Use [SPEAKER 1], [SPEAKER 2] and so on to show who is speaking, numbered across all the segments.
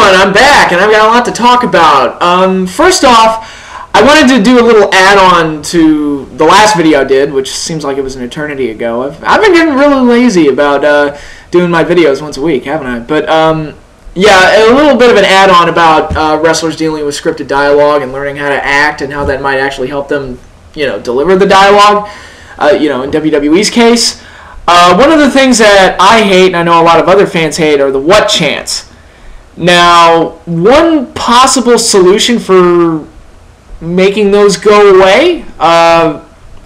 [SPEAKER 1] everyone, I'm back, and I've got a lot to talk about. First off, I wanted to do a little add-on to the last video I did, which seems like it was an eternity ago. I've been getting really lazy about doing my videos once a week, haven't I? But, yeah, a little bit of an add-on about wrestlers dealing with scripted dialogue and learning how to act and how that might actually help them, deliver the dialogue, in WWE's case. One of the things that I hate, and I know a lot of other fans hate, are the what chants. Now, one possible solution for making those go away,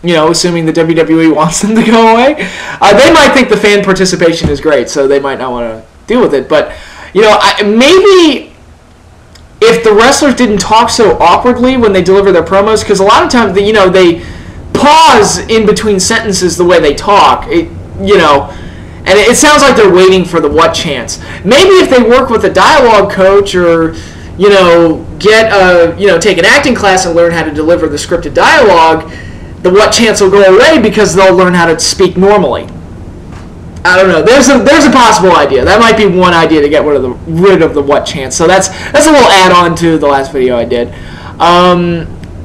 [SPEAKER 1] assuming the WWE wants them to go away, they might think the fan participation is great, so they might not want to deal with it. But, maybe if the wrestlers didn't talk so awkwardly when they deliver their promos, because a lot of times, they pause in between sentences the way they talk, and it sounds like they're waiting for the what chants. Maybe if they work with a dialogue coach or, take an acting class and learn how to deliver the scripted dialogue, the what chants will go away because they'll learn how to speak normally. I don't know. There's a possible idea. That might be one idea to get rid of the what chants. So that's a little add-on to the last video I did.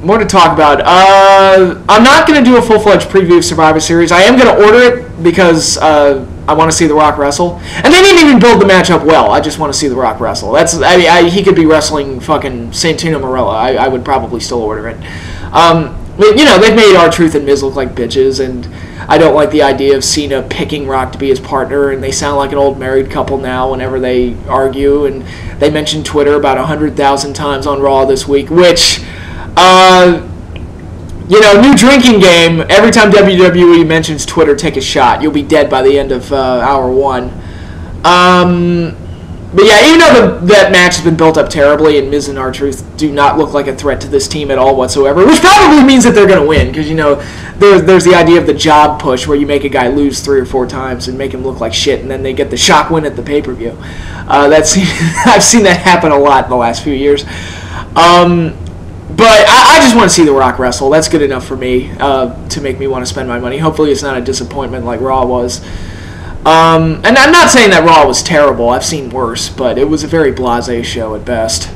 [SPEAKER 1] More to talk about. I'm not going to do a full-fledged preview of Survivor Series. I am going to order it because I want to see The Rock wrestle. And they didn't even build the match up well. I just want to see The Rock wrestle. He could be wrestling fucking Santino Marella. I would probably still order it. But, they've made R-Truth and Miz look like bitches, and I don't like the idea of Cena picking Rock to be his partner, and they sound like an old married couple now whenever they argue, and they mentioned Twitter about 100,000 times on Raw this week, which... new drinking game. Every time WWE mentions Twitter, take a shot. You'll be dead by the end of hour one. But yeah, even though that match has been built up terribly and Miz and R-Truth do not look like a threat to this team at all whatsoever, which probably means that they're going to win, because, there's the idea of the job push where you make a guy lose 3 or 4 times and make him look like shit, and then they get the shock win at the pay-per-view. I've seen that happen a lot in the last few years. But I just want to see The Rock wrestle. That's good enough for me to make me want to spend my money. Hopefully it's not a disappointment like Raw was. And I'm not saying that Raw was terrible. I've seen worse, but it was a very blasé show at best.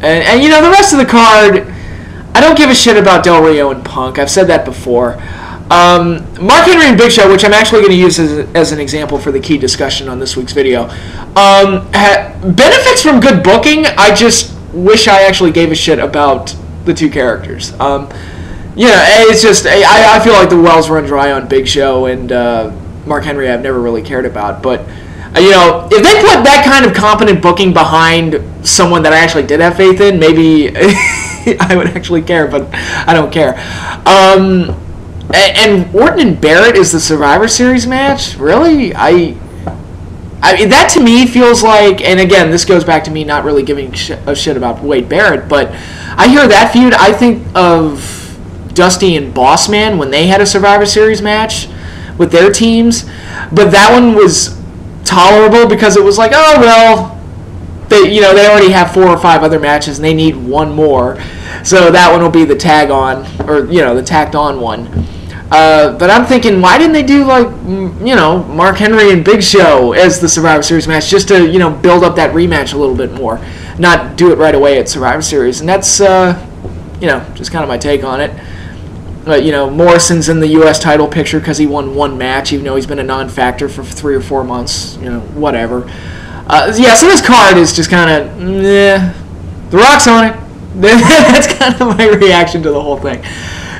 [SPEAKER 1] And the rest of the card, I don't give a shit about Del Rio and Punk. I've said that before. Mark Henry and Big Show, which I'm actually going to use as an example for the key discussion on this week's video, benefits from good booking. I just wish I actually gave a shit about the two characters. It's just I feel like the wells run dry on Big Show and Mark Henry. I've never really cared about, but if they put that kind of competent booking behind someone that I actually did have faith in, maybe I would actually care, but I don't care. And Orton and Barrett is the Survivor Series match? Really? That to me feels like, and again, this goes back to me not really giving a shit about Wade Barrett, but I hear that feud, I think of Dusty and Bossman when they had a Survivor Series match with their teams, but that one was tolerable because it was like, oh, well, they already have 4 or 5 other matches and they need one more, so that one will be the tag-on, or, the tacked-on one. But I'm thinking, why didn't they do, Mark Henry and Big Show as the Survivor Series match, just to, build up that rematch a little bit more, not do it right away at Survivor Series? And that's, just kind of my take on it. Morrison's in the U.S. title picture because he won 1 match, even though he's been a non-factor for 3 or 4 months, whatever. So this card is just kind of, The Rock's on it. That's kind of my reaction to the whole thing.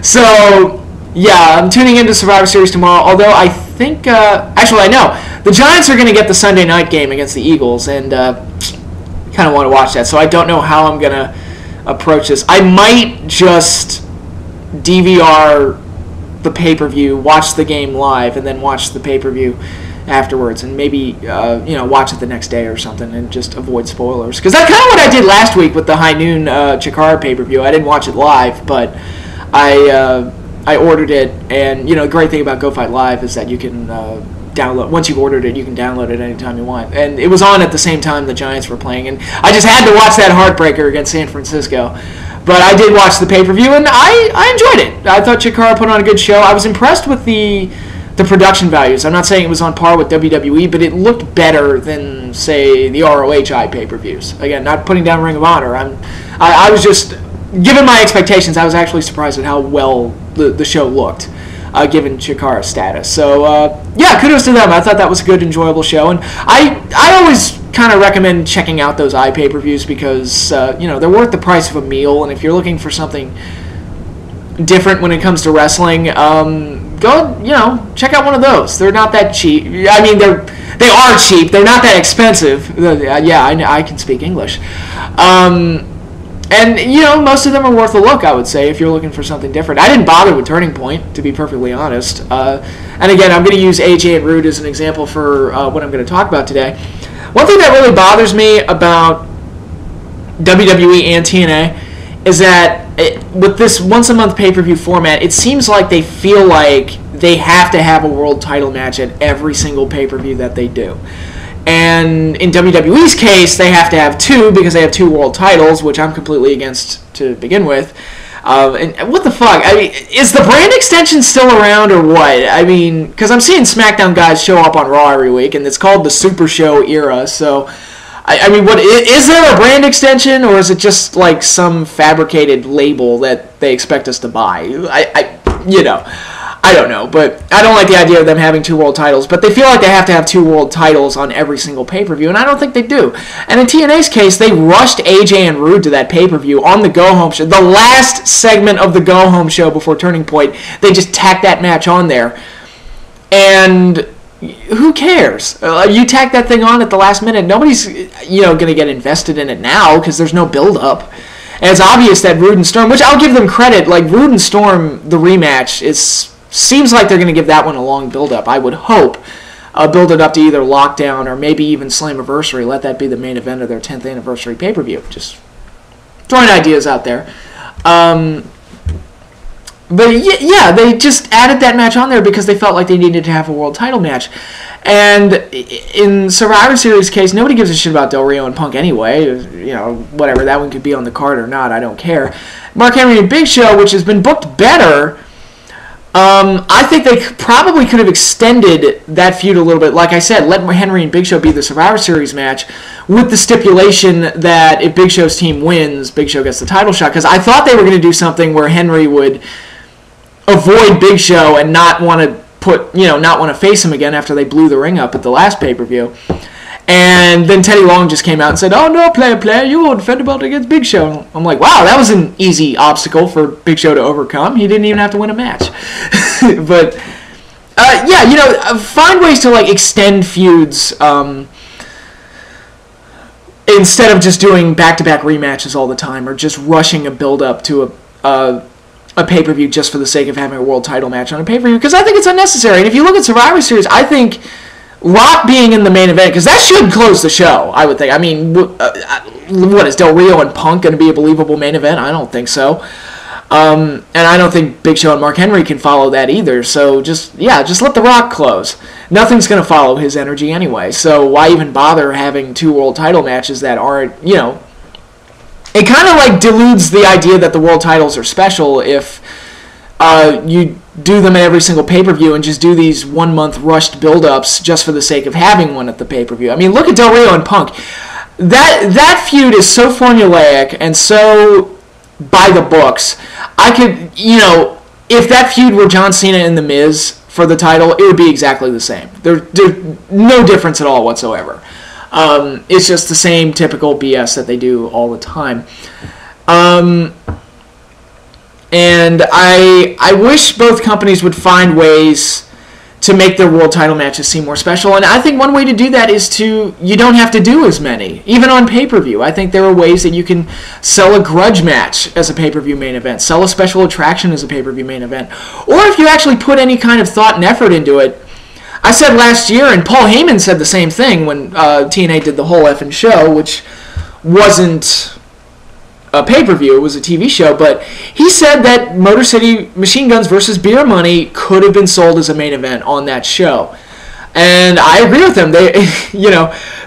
[SPEAKER 1] So... yeah, I'm tuning into Survivor Series tomorrow, although I think, actually I know, the Giants are going to get the Sunday night game against the Eagles, and kind of want to watch that, so I don't know how I'm going to approach this. I might just DVR the pay-per-view, watch the game live, and then watch the pay-per-view afterwards, and maybe, watch it the next day or something, and just avoid spoilers. Because that's kind of what I did last week with the high noon Chikara pay-per-view. I didn't watch it live, but I ordered it, and the great thing about Go Fight Live is that you can download. Once you've ordered it, you can download it anytime you want. And it was on at the same time the Giants were playing, and I just had to watch that heartbreaker against San Francisco. But I did watch the pay-per-view, and I enjoyed it. I thought Chikara put on a good show. I was impressed with the the production values. I'm not saying it was on par with WWE, but it looked better than, say, the ROH pay-per-views. Again, not putting down Ring of Honor. I was just, given my expectations, I was actually surprised at how well the show looked, given Chikara's status. So, yeah, kudos to them. I thought that was a good, enjoyable show. And I always kind of recommend checking out those pay-per-views because, they're worth the price of a meal. And if you're looking for something different when it comes to wrestling, go, check out one of those. They're not that cheap. I mean, they are cheap. They're not that expensive. Yeah, I can speak English. And, most of them are worth a look, I would say, if you're looking for something different. I didn't bother with Turning Point, to be perfectly honest. And again, I'm going to use AJ and Rude as an example for what I'm going to talk about today. One thing that really bothers me about WWE and TNA is that with this once-a-month pay-per-view format, it seems like they feel like they have to have a world title match at every single pay-per-view that they do. And in WWE's case, they have to have two because they have two world titles, which I'm completely against to begin with. And what the fuck? I mean, is the brand extension still around or what? I mean, because I'm seeing SmackDown guys show up on Raw every week, and it's called the Super Show era, so... I mean, what is there a brand extension, or is it just like some fabricated label that they expect us to buy? I don't know, but I don't like the idea of them having two world titles. But they feel like they have to have two world titles on every single pay-per-view, and I don't think they do. And in TNA's case, they rushed AJ and Rude to that pay-per-view on the go-home show, the last segment of the go-home show before Turning Point. They just tacked that match on there, and who cares? You tack that thing on at the last minute. Nobody's, going to get invested in it now because there's no build-up. And it's obvious that Rude and Storm, which I'll give them credit, like Rude and Storm, the rematch, seems like they're going to give that one a long build-up. I would hope. Build it up to either Lockdown or maybe even Slammiversary. Let that be the main event of their 10th anniversary pay-per-view. Just throwing ideas out there. But yeah, they just added that match on there because they felt like they needed to have a world title match. And in Survivor Series case, nobody gives a shit about Del Rio and Punk anyway. Whatever, that one could be on the card or not, I don't care. Mark Henry and Big Show, which has been booked better, I think they probably could have extended that feud a little bit. Like I said, let Henry and Big Show be the Survivor Series match with the stipulation that if Big Show's team wins, Big Show gets the title shot. Because I thought they were going to do something where Henry would avoid Big Show and not want to face him again after they blew the ring up at the last pay-per-view. And then Teddy Long just came out and said, "Oh no, player, you won't defend the belt against Big Show." I'm like, wow, that was an easy obstacle for Big Show to overcome. He didn't even have to win a match. But find ways to extend feuds instead of just doing back-to-back rematches all the time or just rushing a build-up to a pay-per-view just for the sake of having a world title match on a pay-per-view, because I think it's unnecessary. And if you look at Survivor Series, I think Rock being in the main event, because that should close the show, I would think. I mean, what, is Del Rio and Punk going to be a believable main event? I don't think so. And I don't think Big Show and Mark Henry can follow that either. So just let The Rock close. Nothing's going to follow his energy anyway. So why even bother having two world title matches that aren't, It kind of deludes the idea that the world titles are special if you do them at every single pay-per-view and just do these 1 month rushed build-ups just for the sake of having one at the pay-per-view. I mean, look at Del Rio and Punk. That feud is so formulaic and so by the books. I could, if that feud were John Cena and The Miz for the title, it would be exactly the same. There's no difference at all whatsoever. It's just the same typical BS that they do all the time. And I wish both companies would find ways to make their world title matches seem more special. And I think one way to do that is you don't have to do as many, even on pay-per-view. I think there are ways that you can sell a grudge match as a pay-per-view main event, sell a special attraction as a pay-per-view main event. Or if you actually put any kind of thought and effort into it. I said last year, and Paul Heyman said the same thing when TNA did the whole effing show, which wasn't a pay-per-view, it was a TV show, but he said that Motor City Machine Guns versus Beer Money could have been sold as a main event on that show. And I agree with him. They,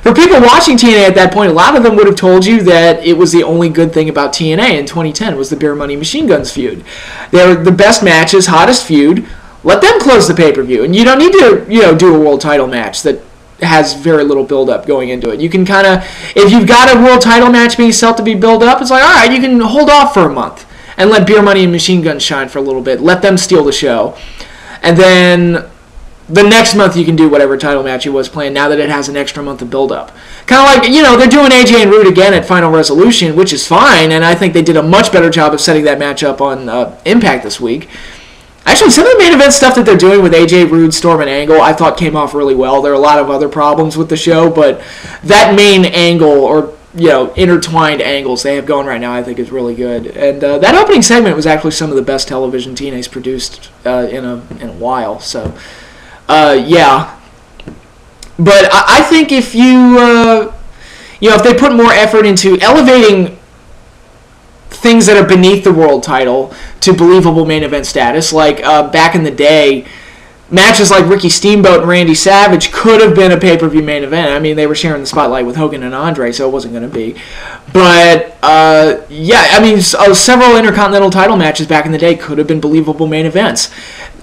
[SPEAKER 1] for people watching TNA at that point, a lot of them would have told you that it was the only good thing about TNA in 2010 was the Beer Money Machine Guns feud. They were the best matches, hottest feud, let them close the pay-per-view. And you don't need to, do a world title match that has very little build-up going into it. You can kind of, if you've got a world title match being set to be built up, it's like, all right, you can hold off for a month and let Beer Money and Machine Gun shine for a little bit. Let them steal the show. And then the next month you can do whatever title match you was playing now that it has an extra month of build-up. Kind of like, they're doing AJ and Roode again at Final Resolution, which is fine, and I think they did a much better job of setting that match up on Impact this week. Actually, some of the main event stuff that they're doing with AJ, Roode, Storm, and Angle, I thought came off really well. There are a lot of other problems with the show, but that main angle, or intertwined angles they have going right now, I think is really good. And that opening segment was actually some of the best television TNA's produced in a while. So, yeah. But I think if if they put more effort into elevating things that are beneath the world title to believable main event status, like back in the day, matches like Ricky Steamboat and Randy Savage could have been a pay-per-view main event. I mean, they were sharing the spotlight with Hogan and Andre, so it wasn't going to be. But, several Intercontinental title matches back in the day could have been believable main events.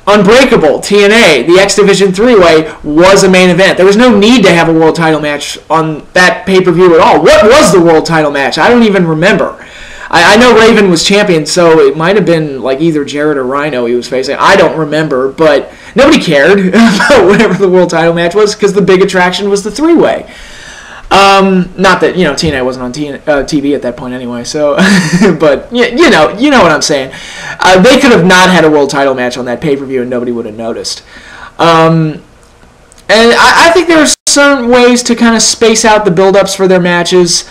[SPEAKER 1] Unbreakable, TNA, the X Division 3-Way was a main event. There was no need to have a world title match on that pay-per-view at all. What was the world title match? I don't even remember. I know Raven was champion, so it might have been like either Jarrett or Rhino he was facing. I don't remember, but nobody cared about whatever the world title match was because the big attraction was the 3-way. Not that, TNA wasn't on TV at that point anyway, so, but, you know what I'm saying. They could have not had a world title match on that pay-per-view and nobody would have noticed. And I think there are certain ways to kind of space out the build-ups for their matches,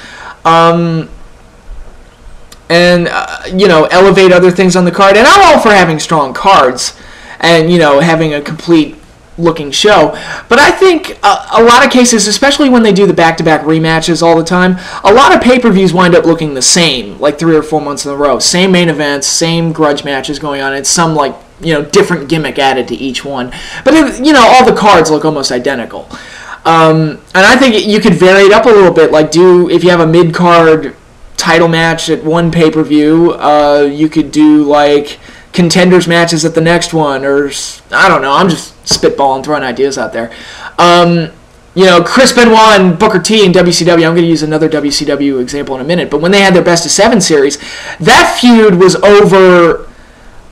[SPEAKER 1] and elevate other things on the card. And I'm all for having strong cards and having a complete looking show, but I think a lot of cases, especially when they do the back-to-back rematches all the time, a lot of pay-per-views wind up looking the same, like 3 or 4 months in a row. Same main events, same grudge matches going on, and some different gimmick added to each one, but all the cards look almost identical. And I think you could vary it up a little bit, like if you have a mid-card title match at one pay-per-view, you could do like contenders matches at the next one, or I don't know, I'm just spitballing, throwing ideas out there. Chris Benoit and Booker T in WCW, I'm going to use another WCW example in a minute, but when they had their Best of 7 series, that feud was over,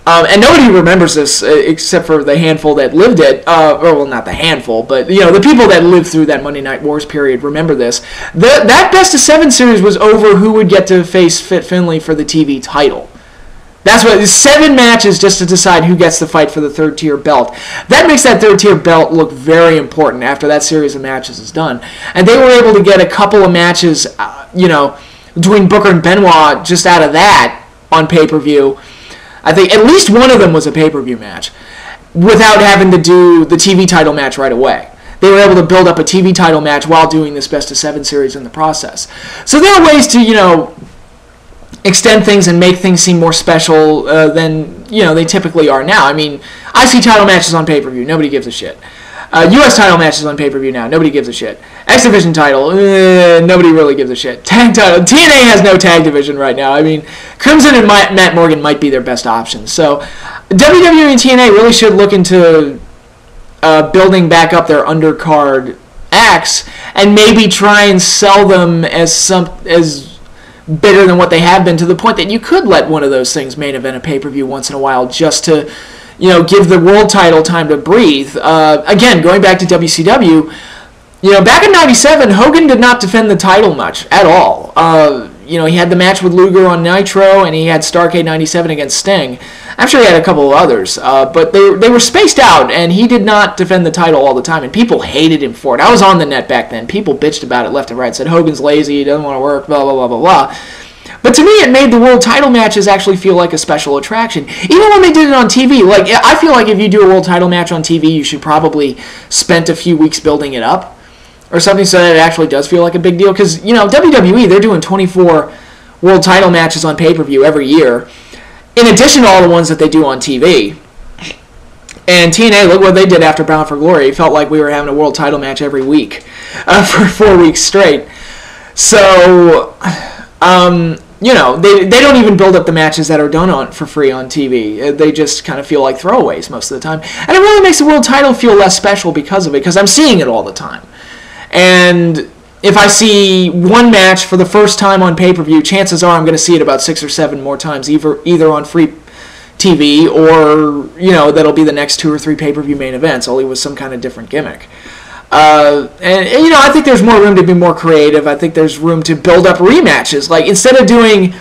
[SPEAKER 1] and nobody remembers this except for the handful that lived it, not the handful, but the people that lived through that Monday Night Wars period remember this. That Best of 7 series was over who would get to face Fit Finlay for the TV title. That's what 7 matches just to decide who gets to fight for the 3rd-tier belt. That makes that 3rd-tier belt look very important after that series of matches is done. And they were able to get a couple of matches, between Booker and Benoit just out of that on pay-per-view. I think at least one of them was a pay-per-view match without having to do the TV title match right away. They were able to build up a TV title match while doing this Best of 7 series in the process. So there are ways to, extend things and make things seem more special than they typically are now. I mean, IC title matches on pay-per-view, nobody gives a shit. U.S. title matches on pay-per-view now, nobody gives a shit. X Division title, nobody really gives a shit. Tag title, TNA has no tag division right now. I mean, Crimson and Matt Morgan might be their best options. So WWE and TNA really should look into building back up their undercard acts and maybe try and sell them as bigger than what they have been, to the point that you could let one of those things main event a pay-per-view once in a while just to, give the world title time to breathe. Again, going back to WCW, back in '97, Hogan did not defend the title much at all. He had the match with Luger on Nitro, and he had Starrcade '97 against Sting. I'm sure he had a couple of others, but they were spaced out, and he did not defend the title all the time, and people hated him for it. I was on the net back then. People bitched about it left and right, said Hogan's lazy, he doesn't want to work, blah, blah, blah, blah, blah. But to me, it made the world title matches actually feel like a special attraction. Even when they did it on TV, I feel like if you do a world title match on TV, you should probably spend a few weeks building it up or something so that it actually does feel like a big deal. Because, WWE, they're doing 24 world title matches on pay-per-view every year, in addition to all the ones that they do on TV. And TNA, look what they did after Bound for Glory. It felt like we were having a world title match every week for 4 weeks straight. So, they don't even build up the matches that are done for free on TV. They just kind of feel like throwaways most of the time. And it really makes the world title feel less special because of it, because I'm seeing it all the time. And if I see one match for the first time on pay-per-view, chances are I'm going to see it about 6 or 7 more times, either on free TV or, that'll be the next 2 or 3 pay-per-view main events, only with some kind of different gimmick. And I think there's more room to be more creative. I think there's room to build up rematches. Like, instead of doing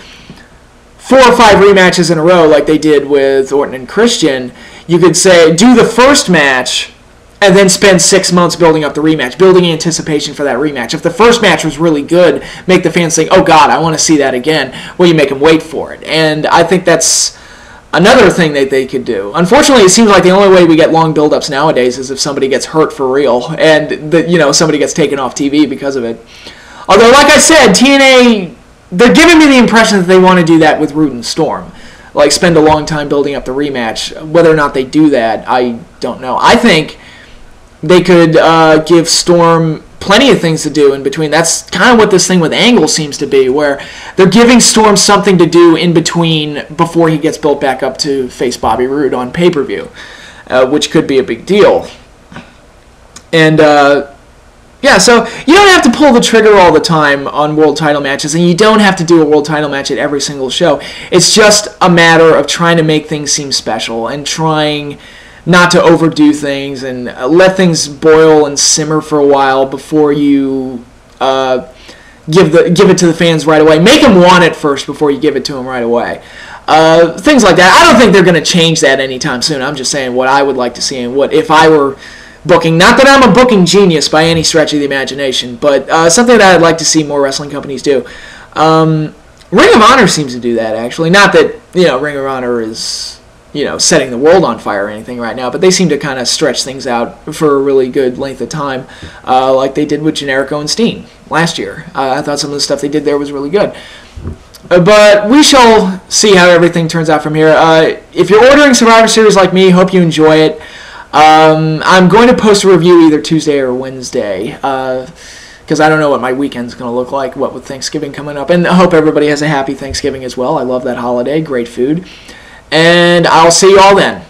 [SPEAKER 1] 4 or 5 rematches in a row like they did with Orton and Christian, you could say, do the first match and then spend 6 months building up the rematch, building anticipation for that rematch. If the first match was really good, make the fans think, oh God, I want to see that again. Well, you make them wait for it. And I think that's another thing that they could do. Unfortunately, it seems like the only way we get long build-ups nowadays is if somebody gets hurt for real and somebody gets taken off TV because of it. Although, like I said, TNA, they're giving me the impression that they want to do that with Root and Storm. Like, spend a long time building up the rematch. Whether or not they do that, I don't know. I think they could give Storm plenty of things to do in between. That's kind of what this thing with Angle seems to be, where they're giving Storm something to do in between before he gets built back up to face Bobby Roode on pay-per-view, which could be a big deal. And, so you don't have to pull the trigger all the time on world title matches, and you don't have to do a world title match at every single show. It's just a matter of trying to make things seem special and trying not to overdo things and let things boil and simmer for a while before you give it to the fans right away. Make them want it first before you give it to them right away. Things like that. I don't think they're going to change that anytime soon. I'm just saying what I would like to see and what if I were booking. Not that I'm a booking genius by any stretch of the imagination, but something that I'd like to see more wrestling companies do. Ring of Honor seems to do that, actually. Not that Ring of Honor is setting the world on fire or anything right now, but they seem to kind of stretch things out for a really good length of time, like they did with Generico and Steen last year. I thought some of the stuff they did there was really good. But we shall see how everything turns out from here. If you're ordering Survivor Series like me, hope you enjoy it. I'm going to post a review either Tuesday or Wednesday, because I don't know what my weekend's going to look like, what with Thanksgiving coming up. And I hope everybody has a happy Thanksgiving as well. I love that holiday. Great food. And I'll see you all then.